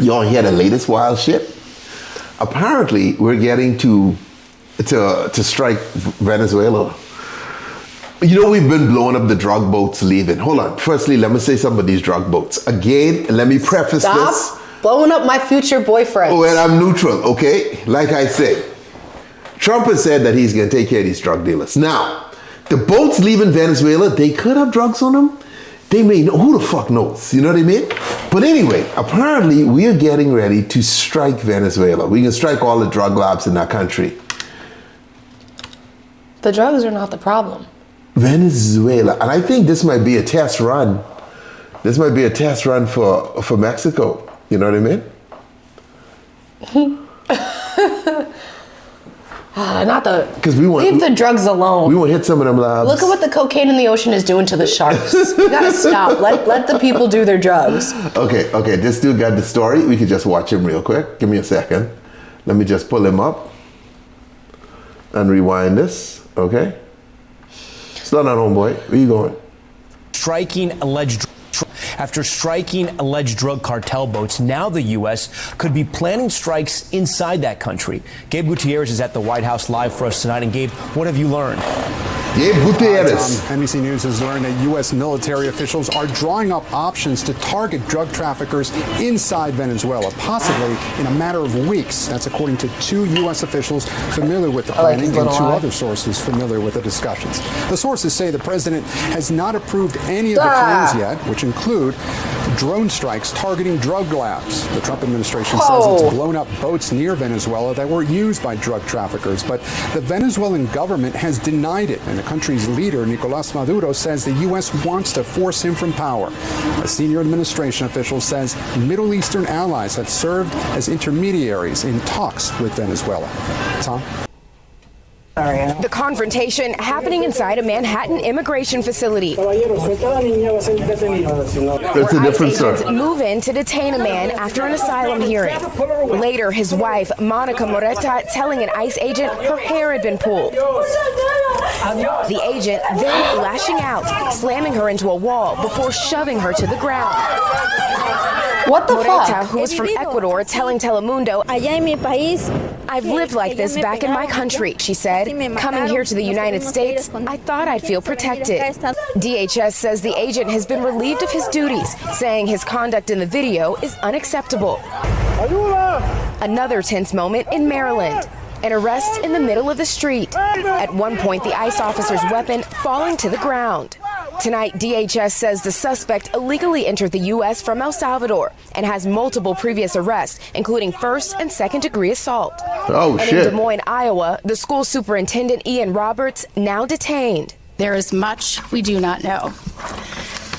Y'all hear the latest wild shit? Apparently, we're getting to strike Venezuela. You know, we've been blowing up the drug boats leaving. Hold on. Firstly, let me say something about these drug boats. Again, let me preface this. Stop blowing up my future boyfriend. Well, I'm neutral, okay? Like I said, Trump has said that he's going to take care of these drug dealers. Now, the boats leaving Venezuela, they could have drugs on them. They may know. Who the fuck knows? You know what I mean? But anyway, apparently, we are getting ready to strike Venezuela. We can strike all the drug labs in that country. The drugs are not the problem. Venezuela, and I think this might be a test run. This might be a test run for Mexico. You know what I mean? Because leave the drugs alone. We won't hit some of them labs. Look at what the cocaine in the ocean is doing to the sharks. You gotta stop. Let the people do their drugs. Okay. This dude got the story. We could just watch him real quick. Give me a second. Let me just pull him up and rewind this. Okay. Slow down, homeboy. Where you going? After striking alleged drug cartel boats, now the U.S. could be planning strikes inside that country. Gabe Gutierrez is at the White House live for us tonight. And Gabe, what have you learned? Gabe Gutierrez. NBC News has learned that U.S. military officials are drawing up options to target drug traffickers inside Venezuela, possibly in a matter of weeks. That's according to 2 U.S. officials familiar with the planning and 2 other sources familiar with the discussions. The sources say the president has not approved any of the plans yet, which include drone strikes targeting drug labs. The Trump administration says it's blown up boats near Venezuela that were used by drug traffickers, but the Venezuelan government has denied it, and the country's leader, Nicolás Maduro, says the U.S. wants to force him from power. A senior administration official says Middle Eastern allies have served as intermediaries in talks with Venezuela. Tom? The confrontation happening inside a Manhattan immigration facility. That's a different story. Move in to detain a man after an asylum hearing. Later, his wife, Monica Moreta, telling an ICE agent her hair had been pulled. The agent then lashing out, slamming her into a wall before shoving her to the ground. What the Moreta, fuck? who is from Ecuador, telling Telemundo, I've lived like this back in my country, she said. Coming here to the United States, I thought I'd feel protected. DHS says the agent has been relieved of his duties, saying his conduct in the video is unacceptable. Another tense moment in Maryland. An arrest in the middle of the street. At one point, the ICE officer's weapon falling to the ground. Tonight, DHS says the suspect illegally entered the U.S. from El Salvador and has multiple previous arrests, including first and second degree assault. Oh, and shit. in Des Moines, Iowa, the school superintendent, Ian Roberts, now detained. There is much we do not know.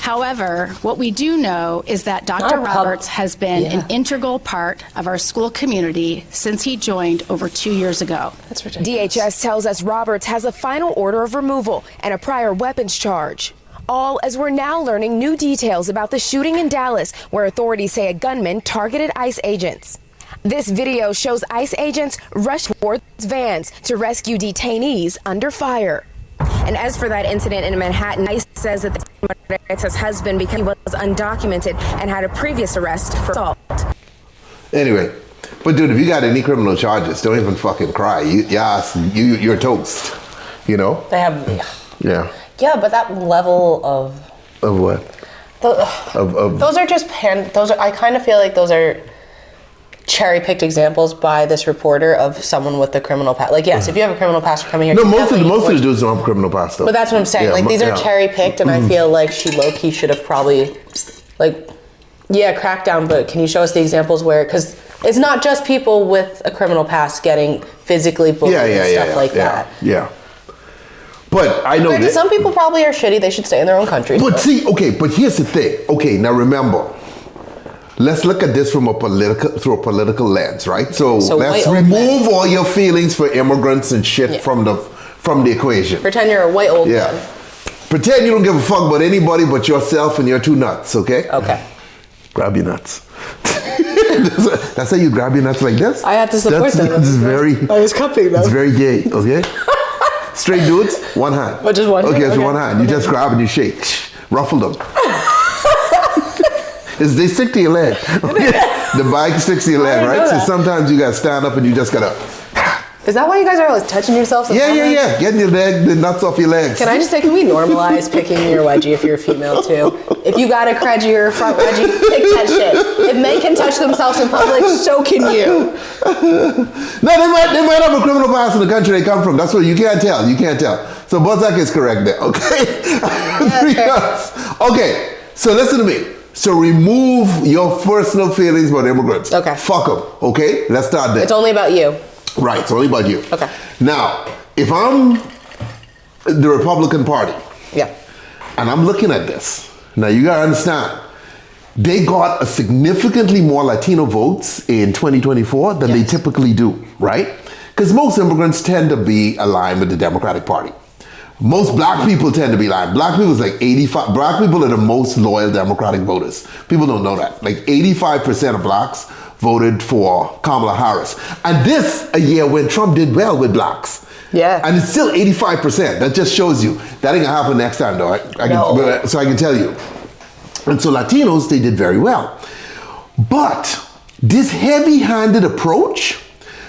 However, what we do know is that Dr. Roberts has been an integral part of our school community since he joined over 2 years ago. That's ridiculous. DHS tells us Roberts has a final order of removal and a prior weapons charge. All as we're now learning new details about the shooting in Dallas, where authorities say a gunman targeted ICE agents. This video shows ICE agents rush towards vans to rescue detainees under fire. And as for that incident in Manhattan, ICE says that Moreta's husband, because he was undocumented and had a previous arrest for assault. Anyway, but dude, if you got any criminal charges, don't even fucking cry. You're toast. You know? They have... Yeah. Yeah, but that level of... Of what? Those are just... I kind of feel like those are cherry-picked examples by this reporter of someone with a criminal past. Like, yes, if you have a criminal past, you're coming here. No, most of the dudes don't have a criminal past, though. But that's what I'm saying. Like, these are cherry-picked, and I feel like she low-key should have probably, like, cracked down, but can you show us the examples where... Because it's not just people with a criminal past getting physically bullied and stuff like that. Yeah. But I know that... Some people probably are shitty. They should stay in their own country. But see, but here's the thing. Okay, now remember... Let's look at this through a political lens, right? So let's remove all your feelings for immigrants and shit from the equation. Pretend you're a white old man. Pretend you don't give a fuck about anybody but yourself and your 2 nuts, okay? Okay. Grab your nuts. That's how you grab your nuts like this? I had to support them. That's very... I was cupping them. It's very gay, okay? Straight dudes, one hand. But just one hand? Okay, it's one hand. You just grab and you shake. Ruffle them. is they stick to your leg. Okay? The bike sticks to your leg, right? So sometimes you gotta stand up and you just gotta. Is that why you guys are always touching yourselves? Yeah. Getting your leg, the nuts off your legs. Can I just say, can we normalize picking your wedgie if you're a female too? If you got a crudgy or a front wedgie, pick that shit. If men can touch themselves in public, so can you. No, they might have a criminal past in the country they come from. That's what you can't tell. You can't tell. So Bozak is correct there. Okay. Okay. So listen to me. So remove your personal feelings about immigrants. Okay. Fuck them. Okay. Let's start there. It's only about you. Right, it's only about you. Okay. Now, if I'm the Republican Party, and I'm looking at this, now you gotta understand, they got a significantly more Latino votes in 2024 than they typically do, right? Because most immigrants tend to be aligned with the Democratic Party. Most black people tend to be aligned. Black people is like 85, black people are the most loyal Democratic voters. People don't know that. Like 85% of blacks voted for Kamala Harris. And this a year when Trump did well with blacks. Yeah. And it's still 85%. That just shows you that ain't gonna happen next time though. So I can tell you. And so Latinos, they did very well. But this heavy-handed approach,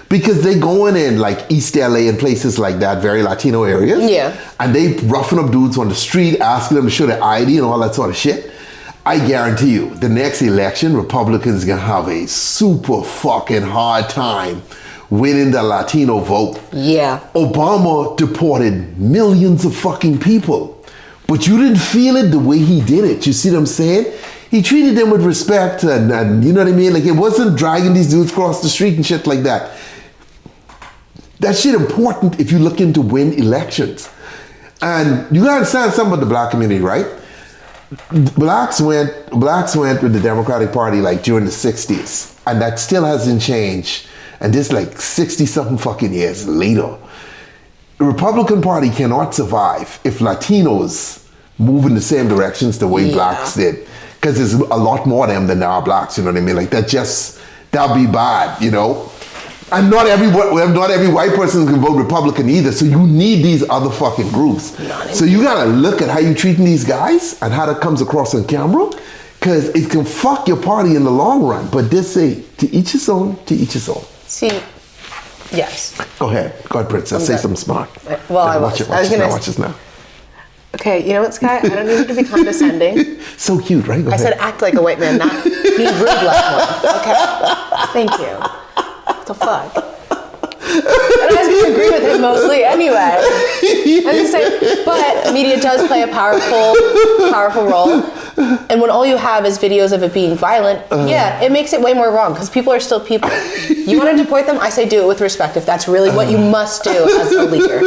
because they going in like East LA and places like that, very Latino areas. Yeah. And they roughing up dudes on the street, asking them to show their ID and all that sort of shit. I guarantee you, the next election, Republicans are gonna have a super fucking hard time winning the Latino vote. Yeah. Obama deported millions of fucking people, but you didn't feel it the way he did it. You see what I'm saying? He treated them with respect and you know what I mean? Like it wasn't dragging these dudes across the street and shit like that. That shit important if you're looking to win elections. And you gotta understand something about the black community, right? Blacks went with the Democratic Party like during the 60s, and that still hasn't changed. And this like 60 something fucking years later. The Republican Party cannot survive if Latinos move in the same directions the way blacks did. Because there's a lot more of them than there are blacks, you know what I mean? Like that'd be bad, you know? And not every white person can vote Republican either. So you need these other fucking groups. So you gotta look at how you treating these guys and how that comes across on camera, because it can fuck your party in the long run. But they say, to each his own, to each his own. See, yes. Go ahead, Princess. Say something smart. Well, I was gonna watch this now. Okay, you know what, Sky? I don't need to be condescending. So cute, right? Go ahead. said act like a white man, not be rude like one. Okay? Thank you. What the fuck? And I was going to agree with him mostly anyway. I'm just saying, but media does play a powerful role. And when all you have is videos of it being violent, it makes it way more wrong because people are still people. You want to deport them? I say do it with respect if that's really what you must do as a leader.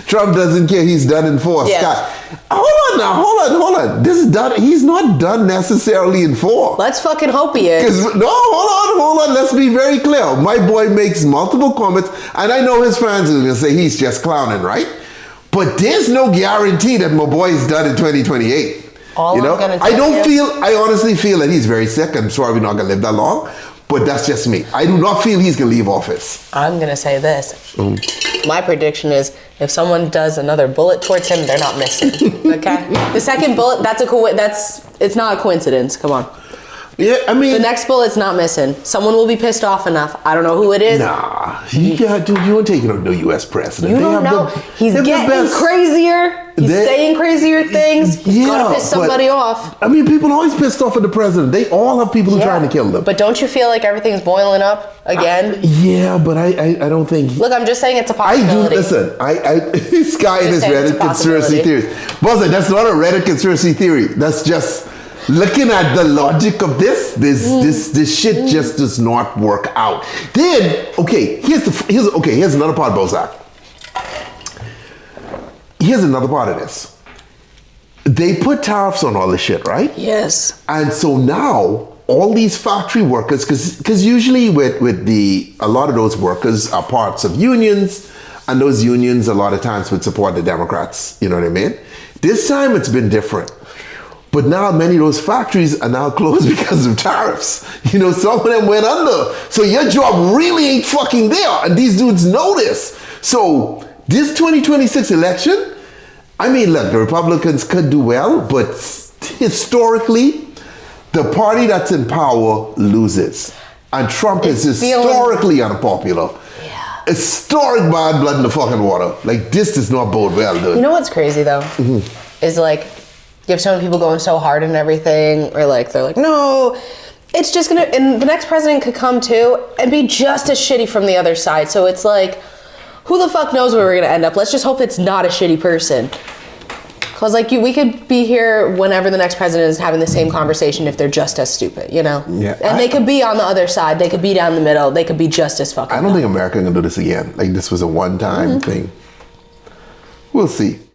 Trump doesn't care. He's done in force. Yeah. Scott, hold on. This is done. He's not done necessarily in force. Let's fucking hope he is. No, hold on. Let's be very clear. My boy makes multiple comments, and I know his fans are going to say he's just clowning, right? But there's no guarantee that my boy is done in 2028. I honestly feel that he's very sick. I'm sorry we're not going to live that long. But that's just me. I do not feel he's going to leave office. I'm going to say this. My prediction is if someone does another bullet towards him, they're not missing. Okay? The second bullet, it's not a coincidence. Come on. Yeah, I mean... The next bullet's not missing. Someone will be pissed off enough. I don't know who it is. Nah. You ain't taking no U.S. president. You don't know. He's getting crazier. He's saying crazier things. He's gonna piss somebody off. I mean, people are always pissed off at the president. They all have people who are trying to kill them. But don't you feel like everything's boiling up again? Yeah, but I don't think... Look, I'm just saying it's a possibility. Listen, Sky and his Reddit conspiracy theories. Buzzer, that's not a Reddit conspiracy theory. That's just... Looking at the logic of this shit just does not work out. Then, here's another part, Bozak. Here's another part of this. They put tariffs on all this shit, right? Yes. And so now all these factory workers, because usually with a lot of those workers are parts of unions, and those unions a lot of times would support the Democrats. You know what I mean? This time it's been different. But now many of those factories are now closed because of tariffs. You know, some of them went under. So your job really ain't fucking there. And these dudes know this. So this 2026 election, I mean, look, the Republicans could do well, but historically, the party that's in power loses. And Trump is historically unpopular. Yeah. Historic bad blood in the fucking water. Like, this does not bode well, dude. You know what's crazy, though? Is like, you have so many people going so hard and everything, or like, they're like, no, it's just gonna, and the next president could come too and be just as shitty from the other side. So it's like, who the fuck knows where we're gonna end up? Let's just hope it's not a shitty person. Cause like we could be here whenever the next president is having the same conversation if they're just as stupid, you know? Yeah. And they could be on the other side. They could be down the middle. They could be just as fucking I don't think America can do this again. Like, this was a one-time thing. We'll see.